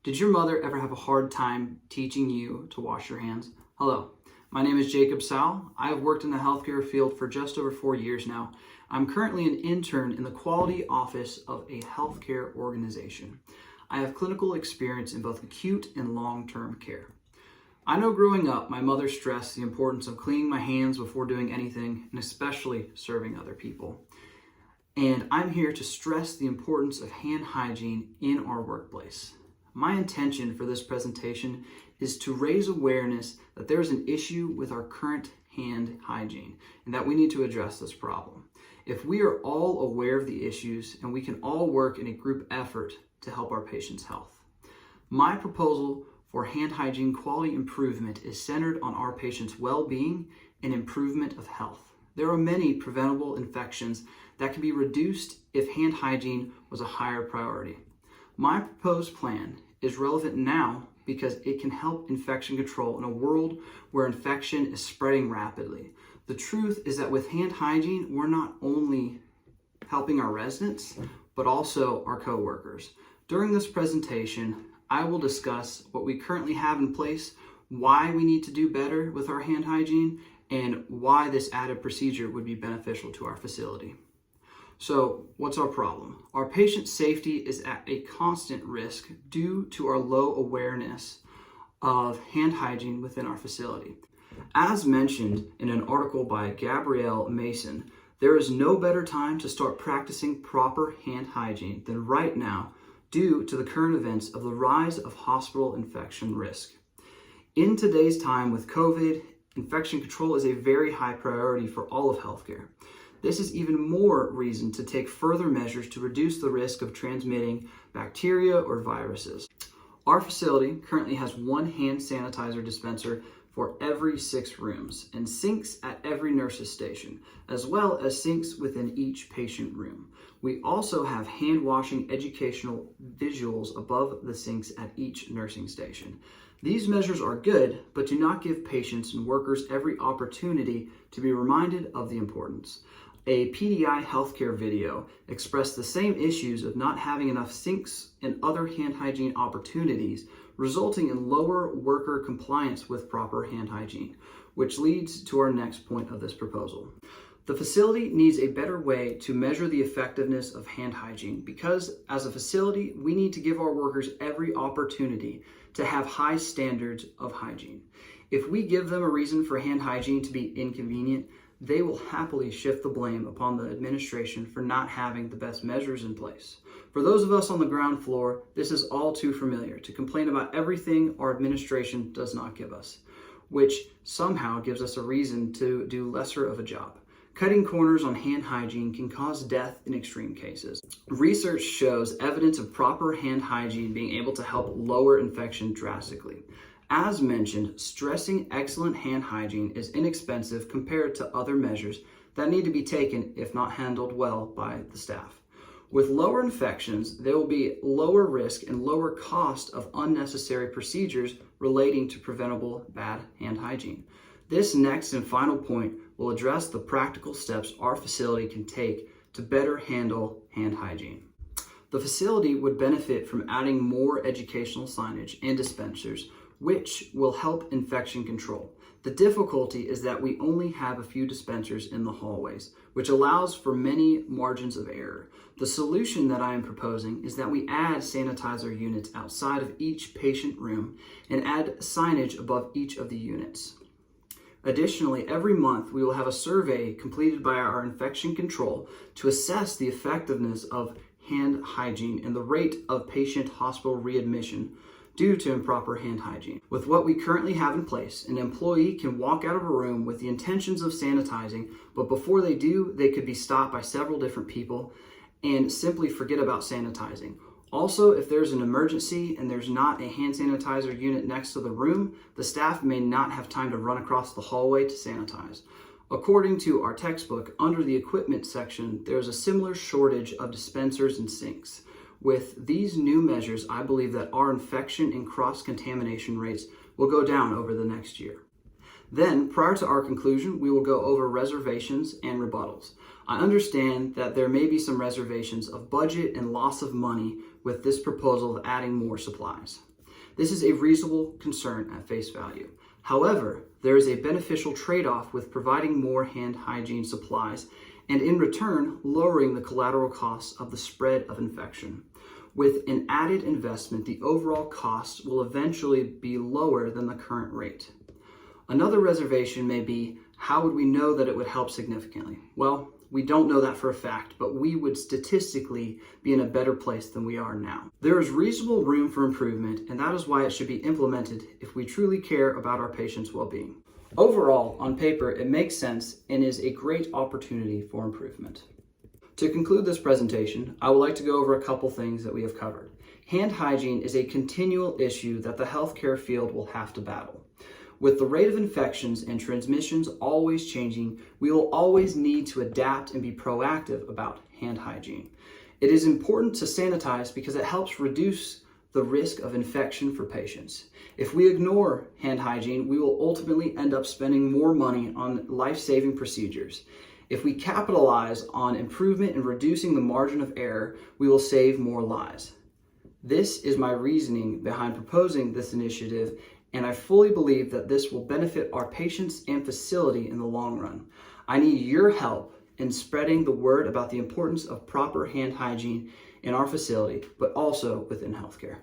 Did your mother ever have a hard time teaching you to wash your hands? Hello, my name is Jacob Sal. I have worked in the healthcare field for just over 4 years now. I'm currently an intern in the quality office of a healthcare organization. I have clinical experience in both acute and long-term care. I know growing up, my mother stressed the importance of cleaning my hands before doing anything, and especially serving other people. And I'm here to stress the importance of hand hygiene in our workplace. My intention for this presentation is to raise awareness that there is an issue with our current hand hygiene and that we need to address this problem. If we are all aware of the issues and we can all work in a group effort to help our patients' health. My proposal for hand hygiene quality improvement is centered on our patients' well-being and improvement of health. There are many preventable infections that can be reduced if hand hygiene was a higher priority. My proposed plan is relevant now because it can help infection control in a world where infection is spreading rapidly. The truth is that with hand hygiene, we're not only helping our residents, but also our coworkers. During this presentation, I will discuss what we currently have in place, why we need to do better with our hand hygiene, and why this added procedure would be beneficial to our facility. So, what's our problem? Our patient safety is at a constant risk due to our low awareness of hand hygiene within our facility. As mentioned in an article by Gabrielle Mason, there is no better time to start practicing proper hand hygiene than right now due to the current events of the rise of hospital infection risk. In today's time with COVID, infection control is a very high priority for all of healthcare. This is even more reason to take further measures to reduce the risk of transmitting bacteria or viruses. Our facility currently has one hand sanitizer dispenser for every 6 rooms and sinks at every nurse's station, as well as sinks within each patient room. We also have hand washing educational visuals above the sinks at each nursing station. These measures are good, but do not give patients and workers every opportunity to be reminded of the importance. A PDI healthcare video expressed the same issues of not having enough sinks and other hand hygiene opportunities, resulting in lower worker compliance with proper hand hygiene, which leads to our next point of this proposal. The facility needs a better way to measure the effectiveness of hand hygiene because as a facility, we need to give our workers every opportunity to have high standards of hygiene. If we give them a reason for hand hygiene to be inconvenient, they will happily shift the blame upon the administration for not having the best measures in place. For those of us on the ground floor, this is all too familiar to complain about everything our administration does not give us, which somehow gives us a reason to do lesser of a job. Cutting corners on hand hygiene can cause death in extreme cases. Research shows evidence of proper hand hygiene being able to help lower infection drastically. As mentioned, stressing excellent hand hygiene is inexpensive compared to other measures that need to be taken if not handled well by the staff. With lower infections, there will be lower risk and lower cost of unnecessary procedures relating to preventable bad hand hygiene. This next and final point will address the practical steps our facility can take to better handle hand hygiene. The facility would benefit from adding more educational signage and dispensers, which will help infection control. The difficulty is that we only have a few dispensers in the hallways, which allows for many margins of error. The solution that I am proposing is that we add sanitizer units outside of each patient room and add signage above each of the units. Additionally, every month we will have a survey completed by our infection control to assess the effectiveness of hand hygiene and the rate of patient hospital readmission due to improper hand hygiene. With what we currently have in place, an employee can walk out of a room with the intentions of sanitizing, but before they do, they could be stopped by several different people and simply forget about sanitizing. Also, if there's an emergency and there's not a hand sanitizer unit next to the room, the staff may not have time to run across the hallway to sanitize. According to our textbook, under the equipment section, there's a similar shortage of dispensers and sinks. With these new measures, I believe that our infection and cross-contamination rates will go down over the next year. Then, prior to our conclusion, we will go over reservations and rebuttals. I understand that there may be some reservations of budget and loss of money with this proposal of adding more supplies. This is a reasonable concern at face value. However, there is a beneficial trade-off with providing more hand hygiene supplies and in return, lowering the collateral costs of the spread of infection. With an added investment, the overall cost will eventually be lower than the current rate. Another reservation may be, how would we know that it would help significantly? Well, we don't know that for a fact, but we would statistically be in a better place than we are now. There is reasonable room for improvement, and that is why it should be implemented if we truly care about our patients' well-being. Overall, on paper, it makes sense and is a great opportunity for improvement. To conclude this presentation, I would like to go over a couple things that we have covered. Hand hygiene is a continual issue that the healthcare field will have to battle. With the rate of infections and transmissions always changing, we will always need to adapt and be proactive about hand hygiene. It is important to sanitize because it helps reduce the risk of infection for patients. If we ignore hand hygiene, we will ultimately end up spending more money on life-saving procedures. If we capitalize on improvement and reducing the margin of error, we will save more lives. This is my reasoning behind proposing this initiative, and I fully believe that this will benefit our patients and facility in the long run. I need your help in spreading the word about the importance of proper hand hygiene in our facility, but also within healthcare.